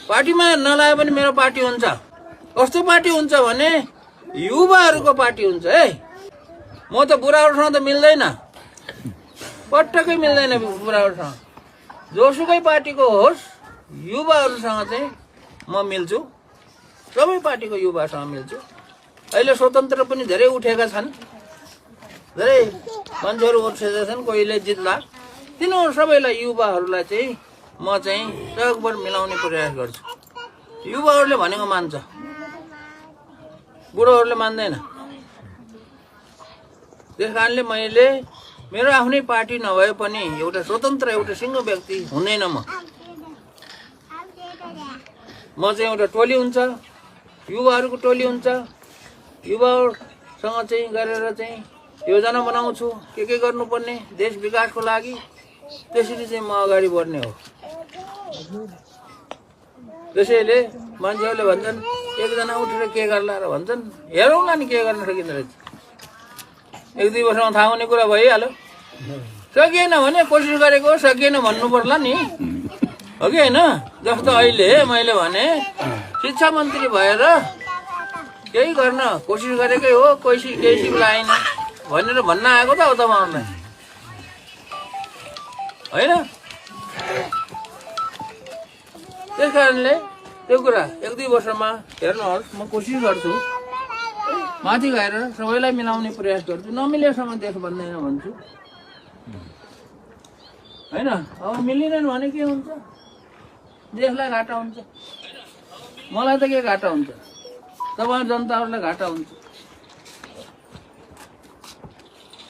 पार्टीमा नलाए पनि मेरो पार्टी हुन्छ। कस्तो पार्टी हुन्छ भने युवाहरूको पार्टी हुन्छ है। म त बुढाहरूसँग त मिल्दैन, पटक्कै मिल्दैन बुढाहरूसँग। जोसुकै पार्टीको होस् युवाहरूसँग चाहिँ म मिल्छु, सबै पार्टीको युवासँग मिल्छु। अहिले स्वतन्त्र पनि धेरै उठेका छन्, धेरै मान्छेहरू उठेका छन्, कोहीले जित्ला। तिनीहरू सबैलाई युवाहरूलाई चाहिँ म चाहिँ सकभर मिलाउने प्रयास गर्छु। युवाहरूले भनेको मान्छ, बुढोहरूले मान्दैन। त्यस कारणले मैले मेरो आफ्नै पार्टी नभए पनि एउटा स्वतन्त्र एउटा सिङ्गो व्यक्ति हुँदैन। म चाहिँ एउटा टोली हुन्छ, युवाहरूको टोली हुन्छ। युवाहरूसँग चाहिँ गरेर चाहिँ योजना बनाउँछु के गर्नुपर्ने देश विकासको लागि। त्यसरी चाहिँ म अगाडि बढ्ने हो। त्यसैले मान्छेहरूले भन्छन् एकजना उठेर के गर्ला र भन्छन्, हेरौँला नि के गर्न सकिँदो रहेछ। 1-2 वर्षमा थाहा हुने कुरा भइहाल्यो। सकिएन भने कोसिस गरेको सकिएन भन्नु पर्ला नि, हो कि होइन? जस्तो अहिले मैले भने शिक्षा मन्त्री भएर केही गर्न कोसिस गरेकै हो, केही सिक्ला आएन भनेर भन्न आएको त हो तपाईँहरूलाई, होइन? त्यस कारणले त्यो कुरा 1-2 वर्षमा हेर्नुहोस्, म कोसिस गर्छु, माथि गएर सबैलाई मिलाउने प्रयास गर्छु। नमिलेसम्म देश बन्दैन भन्छु, होइन? अब मिलिँदैन भने के हुन्छ? देशलाई घाटा हुन्छ, मलाई त के घाटा हुन्छ, तपाईँ जनताहरूलाई घाटा हुन्छ,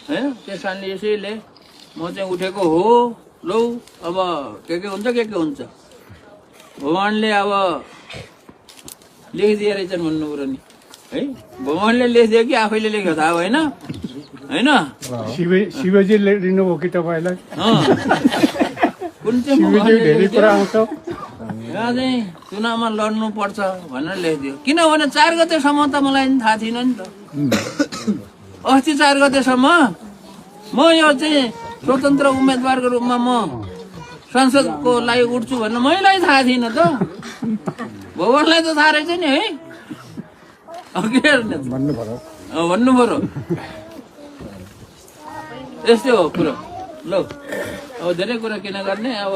होइन? त्यस कारणले यसैले म चाहिँ उठेको हो। लौ अब के हुन्छ के हुन्छ, भगवान्ले अब लेखिदिए रहेछन् भन्नु कुरो नि है। भगवान्ले लेखिदियो कि आफैले लेख्यो थाहा होइन, होइन? शिवजी लिनुभयो कि तपाईँलाई? कुन चाहिँ यहाँ चाहिँ चुनावमा लड्नु पर्छ भनेर लेखिदियो। किनभने 4 गतेसम्म त मलाई थाहा थिएन नि त। अस्ति 4 गतेसम्म म यो चाहिँ स्वतन्त्र उम्मेदवारको रूपमा म संसदको लागि उठ्छु भन्ने मैलाई थाहा थिएन त। भगवान्लाई त थाहा रहेछ नि है, भन्नु पर्यो। यस्तै हो कुरो। ल अब धेरै कुरा किन गर्ने अब।